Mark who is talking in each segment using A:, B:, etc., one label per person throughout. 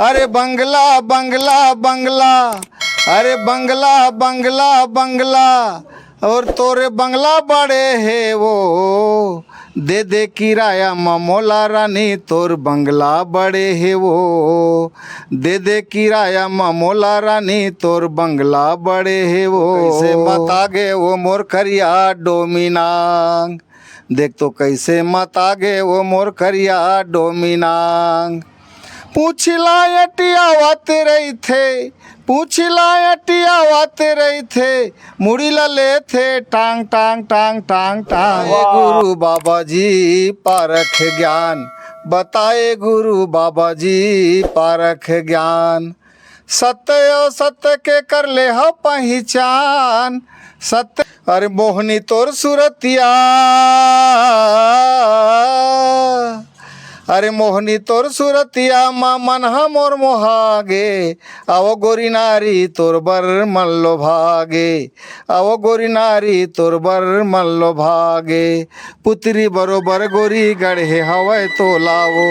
A: अरे बंगला बंगला बंगला, अरे बंगला बंगला बंगला, और तोरे बंगला बड़े है वो, दे दे किराया ममोला रानी, तोर बंगला बड़े है वो, दे दे किराया ममोला रानी, तोर बंगला बड़े है वो। कैसे मत आगे वो मोर करिया डोमिनांग, देख तो कैसे मत आगे वो मोर करिया डोमिनांग। पूछला अटिया वाते रही थे, पूछला अटिया वाते रही थे, मुड़ी ले थे टांग टांग टांग टांग टांग। गुरु बाबा जी पारख ज्ञान, बताए गुरु बाबा जी पारख ज्ञान। सत्य सत्य के कर ले हो पहचान, सत्य अरे मोहनी तोर सुरतिया, अरे मोहनी तोर सुरतिया मा मन मोर मोहागे, आवो गोरी नारी तोर बर मन लो भागे, आवो गोरी नारी तोर बर मन लो भागे। पुत्री बरोबर गोरी गढ़े हवै तो लावो।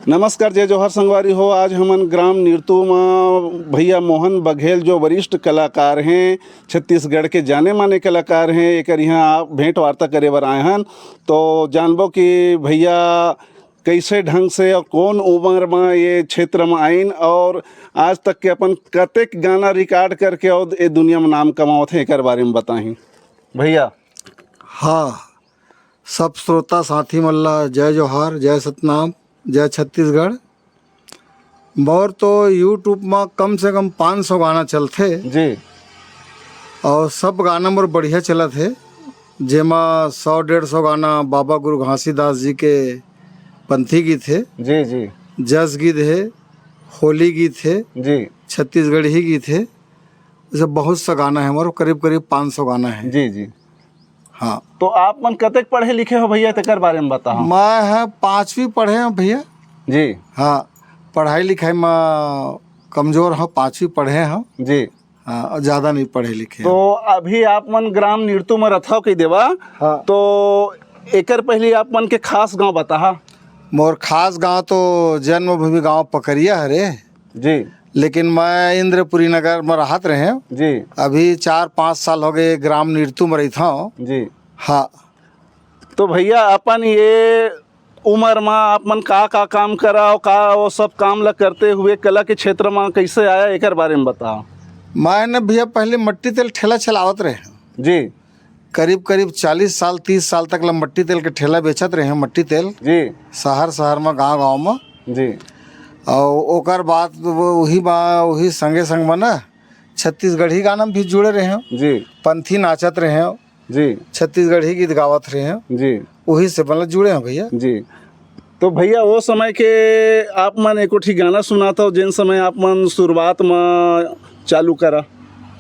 B: नमस्कार, जय जोहर संगवारी हो। आज हमन ग्राम निरतू में भैया मोहन बघेल जो वरिष्ठ कलाकार हैं, छत्तीसगढ़ के जाने माने कलाकार हैं, एक यहाँ भेंट वार्ता करे बर आए हन। तो जानबो कि भैया कैसे ढंग से और कौन उम्र में ये क्षेत्र में आइन और आज तक के अपन कतेक गाना रिकॉर्ड करके और ये दुनिया में नाम कमावत हैं, एक बारे में बताही भैया।
A: हाँ, सब श्रोता साथी मल्ला जय जोहार, जय सतनाम, जय छत्तीसगढ़। मोर तो यूट्यूब में कम से कम 500 गाना चलते
B: जी,
A: और सब गाना मोर बढ़िया चलत है, जेमा 100-150 गाना बाबा गुरु घासीदास जी के पंथी गीत है
B: जी जी,
A: जस गीत है, होली गीत है
B: जी
A: छत्तीसगढ़ी गीत है। जैसे बहुत सा गाना है मोर, करीब करीब 500 गाना है
B: जी जी।
A: हाँ,
B: तो आप मन कतेक पढ़े लिखे हो भैया, तेकर बारे में बताओ।
A: मैं है 5वीं पढ़े हैं भैया
B: जी।
A: हाँ, पढ़ाई लिखाई में कमज़ोर हूँ, 5वीं पढ़े हैं
B: जी।
A: हाँ, ज़्यादा नहीं पढ़े लिखे।
B: तो अभी आप मन ग्राम निरतू में रथाव के देवा।
A: हाँ।
B: तो एकर पहले आप मन के खास गांव बता।
A: मोर खास गांव तो जन्मभूमि गांव पकरिया है रे
B: जी,
A: लेकिन मैं इंद्रपुरी नगर में रहत रहे
B: जी।
A: अभी 4-5 साल हो गए ग्राम निरतू में रहता हूँ
B: जी।
A: हाँ।
B: तो भैया अपन ये उम्र में आप मन का काम करा, का वो सब काम ला करते हुए कला के क्षेत्र में कैसे आया, एकर बारे में बताओ।
A: मैंने भैया पहले मट्टी तेल ठेला चलावत रहे
B: जी,
A: करीब करीब 40 साल 30 साल तक ला मट्टी तेल के ठेला बेचत रहे मट्टी तेल
B: जी,
A: शहर में गांव में
B: जी।
A: और ओकर बाद वही संगे संग में ना छत्तीसगढ़ी गाना में भी जुड़े रहे हैं
B: जी,
A: पंथी नाचत रहे हैं
B: जी,
A: छत्तीसगढ़ी गीत गावत रहे हैं
B: जी,
A: वही से मतलब जुड़े हैं भैया
B: जी। तो भैया वो समय के आप मन एको ठी गाना सुनाता हो जिन समय आप मन शुरुआत में चालू करा।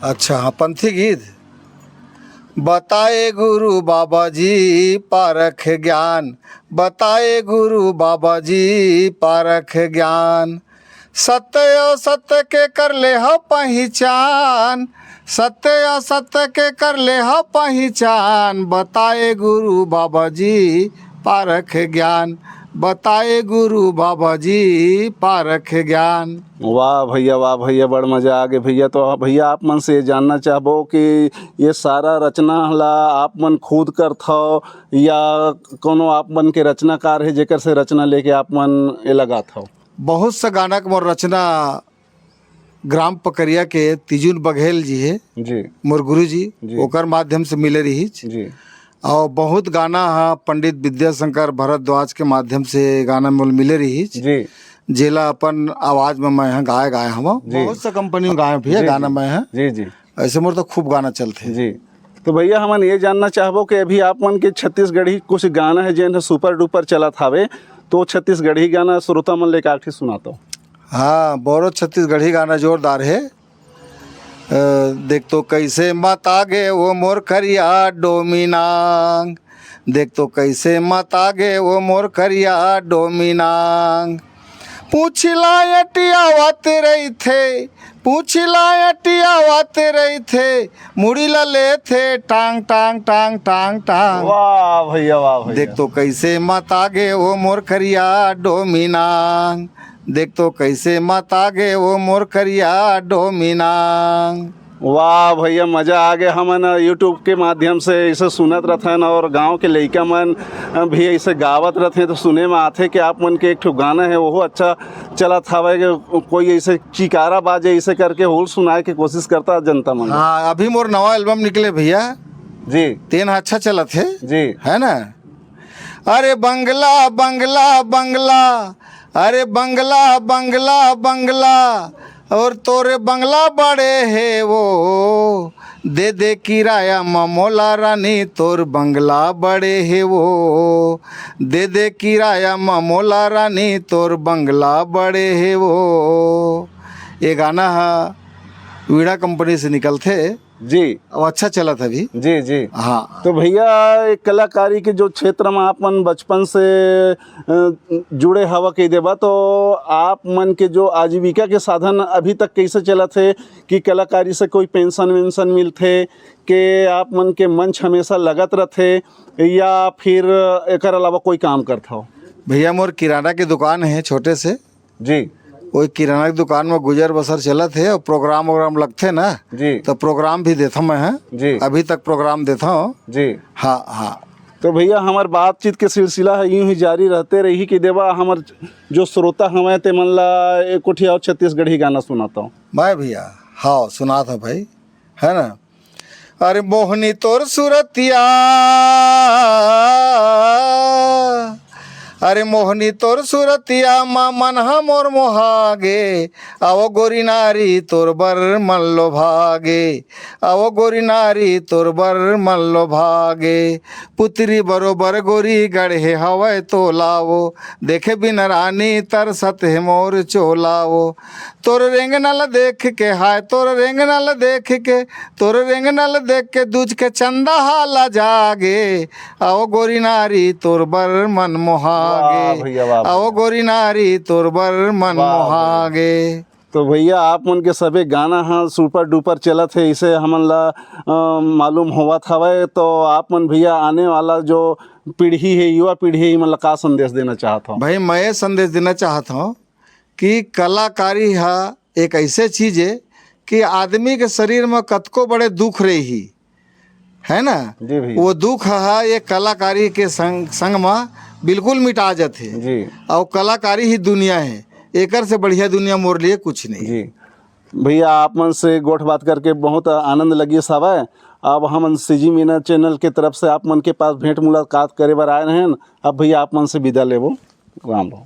A: अच्छा हाँ, पंथी गीत। बताए गुरु बाबा जी पारख ज्ञान, बताए गुरु बाबा जी पारख ज्ञान। सत्य सत्य के कर ले हो पहचान, सत्य सत्य के कर ले हो पहचान। बताए गुरु बाबा जी पारख ज्ञान, बताए गुरु बाबा जी पारख ज्ञान।
B: वाह भैया, बड़ मजा आ गए भैया। तो भैया आप मन से ये जानना चाहबो कि ये सारा रचना ला आप मन खुद करत हो या कोनो आप मन के रचनाकार है जेकर से रचना लेके आप मन ये लगात हो।
A: बहुत सा गाना के मोर रचना ग्राम पकरिया के तिजुन बघेल जी है
B: जी,
A: मोर गुरु जी, ओकर माध्यम से मिले रही
B: जी।
A: और बहुत गाना हाँ पंडित विद्याशंकर भरद्वाज के माध्यम से गाना मोल मिले रही
B: जी,
A: जेला अपन आवाज में मैं यहाँ गाए हम बहुत सा कंपनी में गाए भैया गाना मैं है
B: जी, जी।
A: ऐसे मोर तो खूब गाना चलते
B: जी। तो भैया हमन ये जानना चाहबो कि अभी आप मन के छत्तीसगढ़ी कुछ गाना है जिन सुपर डुपर चलत हावे, तो छत्तीसगढ़ी गाना श्रोता मन ले काठी सुनाता हूँ।
A: हाँ, बहुत छत्तीसगढ़ी गाना जोरदार है। देख तो कैसे मत आगे वो मोर करिया डोमिनांग, देख तो कैसे मत आगे वो मोर करिया डोमिनांग। पूछला अटियावत रही थे, पूछला अटियावत रही थे, मुड़ी ला ले थे टांग टांग टांग टांग टांग।
B: वाह भैया, वाह भैया।
A: देख तो कैसे मत आगे वो मोर करिया डोमिनांग, देख तो कैसे मत आगे वो मोर करिया डोमिनांग।
B: वाह भैया, मजा आ गया। हमन यूट्यूब के माध्यम से इसे सुनत रहथन और गांव के लइका मन भी ऐसे गावत रहथे तो सुने में आथे कि आप मन के एक ठो गाना है वो अच्छा चलत हवे कि कोई ऐसे चिकारा बाजे ऐसे करके होल सुनाए के कोशिश करता जनता मन।
A: हाँ, अभी मोर नवा एल्बम निकले भैया
B: जी
A: तेन अच्छा चलत है
B: जी,
A: है ना। अरे बंगला बंगला बंगला, अरे बंगला बंगला बंगला, और तोरे बंगला बड़े है वो, दे दे किराया ममोला रानी, तोर बंगला बड़े है वो, दे दे किराया ममोला रानी, तोर बंगला बड़े है वो। ये गाना है वीणा कंपनी से निकल थे
B: जी,
A: अब अच्छा चला था अभी।
B: जी जी।
A: हाँ,
B: तो भैया एक कलाकारी के जो क्षेत्र में आप मन बचपन से जुड़े हवा कह देबा, तो आप मन के जो आजीविका के साधन अभी तक कैसे चलत है कि कलाकारी से कोई पेंशन वेंशन मिलथे कि आप मन के मंच हमेशा लगत रहथे या फिर एकर अलावा कोई काम करता हो?
A: भैया मोर किराना की दुकान है छोटे से,
B: जी
A: वही किराना की दुकान में गुजर बसर चलत है और प्रोग्राम वोग्राम लगते ना
B: जी,
A: तो प्रोग्राम भी देता मैं है
B: जी,
A: अभी तक प्रोग्राम देता हूँ
B: जी।
A: हाँ हाँ।
B: तो भैया हमार बातचीत के सिलसिला है यूं ही जारी रहते रही कि देवा हमार जो श्रोता हमें ते मन ला एक कोठी और छत्तीसगढ़ी गाना सुनाता हूँ
A: मैं भैया। हाँ सुना था भाई, है ना। अरे मोहनी तोर सूरतिया, अरे मोहनी तोर सूरतिया माँ मन मोर मोहागे, आवो गोरी नारी तोर बर मन लो भागे, आवो गोरी नारी तोर बर मन लो भागे, पुत्री बरोबर गोरी गढ़े हवै तो लावो, देखे बिन रानी तरसत है मोर चोलावो, तोर रेंगनल देख के हाय, तोर रेंगनल देख के, तोर रेंगनल देख के दूज के चंदा हाला जागे, आओ गोरी नारी तोर बर मन मोहागे,
B: वाह भैया, वाह भैया।
A: आओ गोरी नारी तोर बर मन
B: वाह
A: मोहागे।
B: तो भैया आप मन के सभी गाना हाँ सुपर डुपर चलत है, इसे हमन ला मालूम हुआ था। तो आप मन भैया आने वाला जो पीढ़ी है, युवा पीढ़ी है, मतलब का संदेश देना चाहता हूँ?
A: भाई मैं ये संदेश देना चाहता हूँ कि कलाकारी है एक ऐसे चीज़ है कि आदमी के शरीर में कतको बड़े दुख रही है ना,
B: जी भैया,
A: वो दुख है ये कलाकारी के संग में बिल्कुल मिटा जाते हैं
B: जी।
A: और कलाकारी ही दुनिया है, एकर से बढ़िया दुनिया मोर लिए कुछ नहीं।
B: जी भैया, आप मन से गोठ बात करके बहुत आनंद लगी सावा। अब हम सीजी मीना चैनल के तरफ से आप मन के पास भेंट मुलाकात करे बर आए हैं। अब भैया आप मन से विदा लेबो, राम राम।